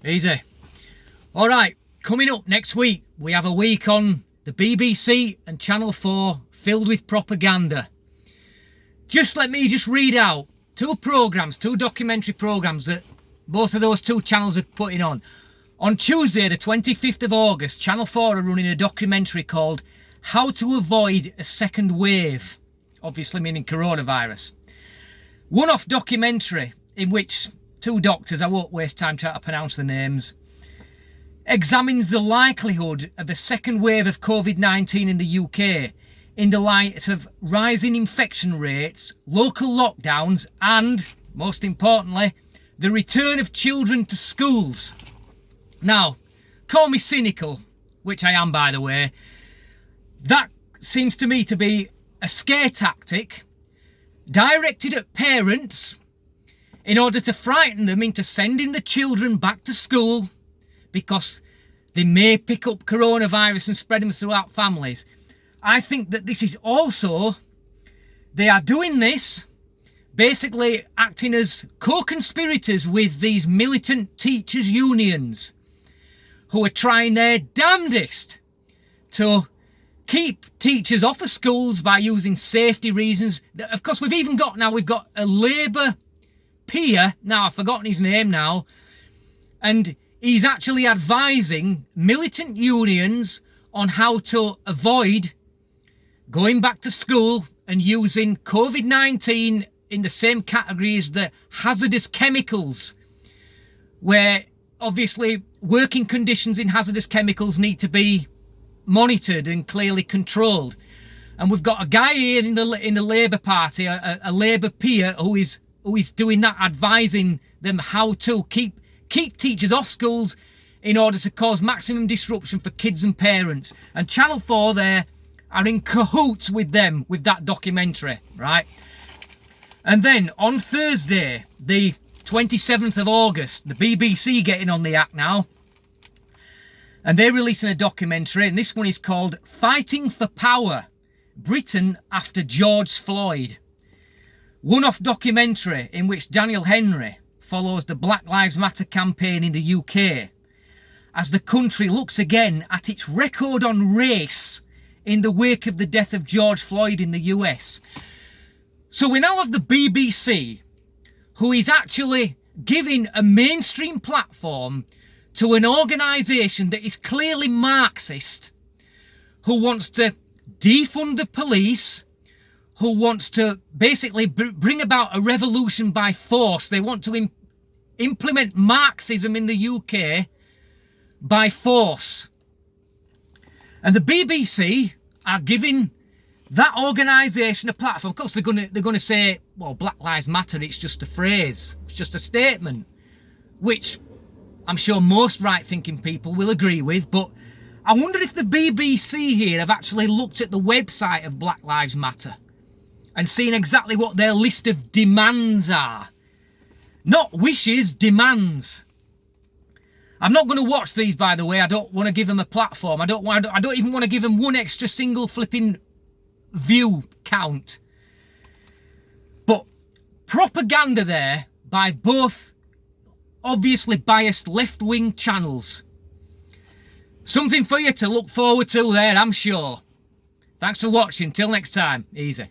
Easy. All right, coming up next week, we have a week on the BBC and Channel 4 filled with propaganda. Let me read out two documentary programmes that both of those two channels are putting on. On Tuesday, the 25th of August, Channel 4 are running a documentary called How to Avoid a Second Wave, obviously meaning coronavirus. One-off documentary in which two doctors, I won't waste time trying to pronounce the names, examines the likelihood of a second wave of COVID-19 in the UK in the light of rising infection rates, local lockdowns and, most importantly, the return of children to schools. Now, call me cynical, which I am by the way, that seems to me to be a scare tactic directed at parents in order to frighten them into sending the children back to school because they may pick up coronavirus and spread them throughout families. I think that this is also, they are doing this, basically acting as co-conspirators with these militant teachers' unions who are trying their damnedest to keep teachers off of schools by using safety reasons. Of course, we've got a Labour peer, now I've forgotten his name now, and he's actually advising militant unions on how to avoid going back to school and using COVID-19 in the same category as the hazardous chemicals, where obviously working conditions in hazardous chemicals need to be monitored and clearly controlled. And we've got a guy here in the Labour Party, a Labour peer who is doing that, advising them how to keep teachers off schools in order to cause maximum disruption for kids and parents. And Channel 4 there are in cahoots with them with that documentary, right? And then on Thursday, the 27th of August, the BBC getting on the act now, and they're releasing a documentary, and this one is called Fighting for Power, Britain After George Floyd. One-off documentary in which Daniel Henry follows the Black Lives Matter campaign in the UK as the country looks again at its record on race in the wake of the death of George Floyd in the US. So we now have the BBC, who is actually giving a mainstream platform to an organisation that is clearly Marxist, who wants to defund the police, who wants to basically bring about a revolution by force. They want to implement Marxism in the UK by force. And the BBC are giving that organisation a platform. Of course, they're going to say, well, Black Lives Matter, it's just a phrase, it's just a statement, which I'm sure most right-thinking people will agree with. But I wonder if the BBC here have actually looked at the website of Black Lives Matter and seen exactly what their list of demands are. Not wishes, demands. I'm not going to watch these, by the way. I don't want to give them a platform. I don't even want to give them one extra single flipping view count. But propaganda there by both obviously biased left-wing channels. Something for you to look forward to there, I'm sure. Thanks for watching. Till next time. Easy.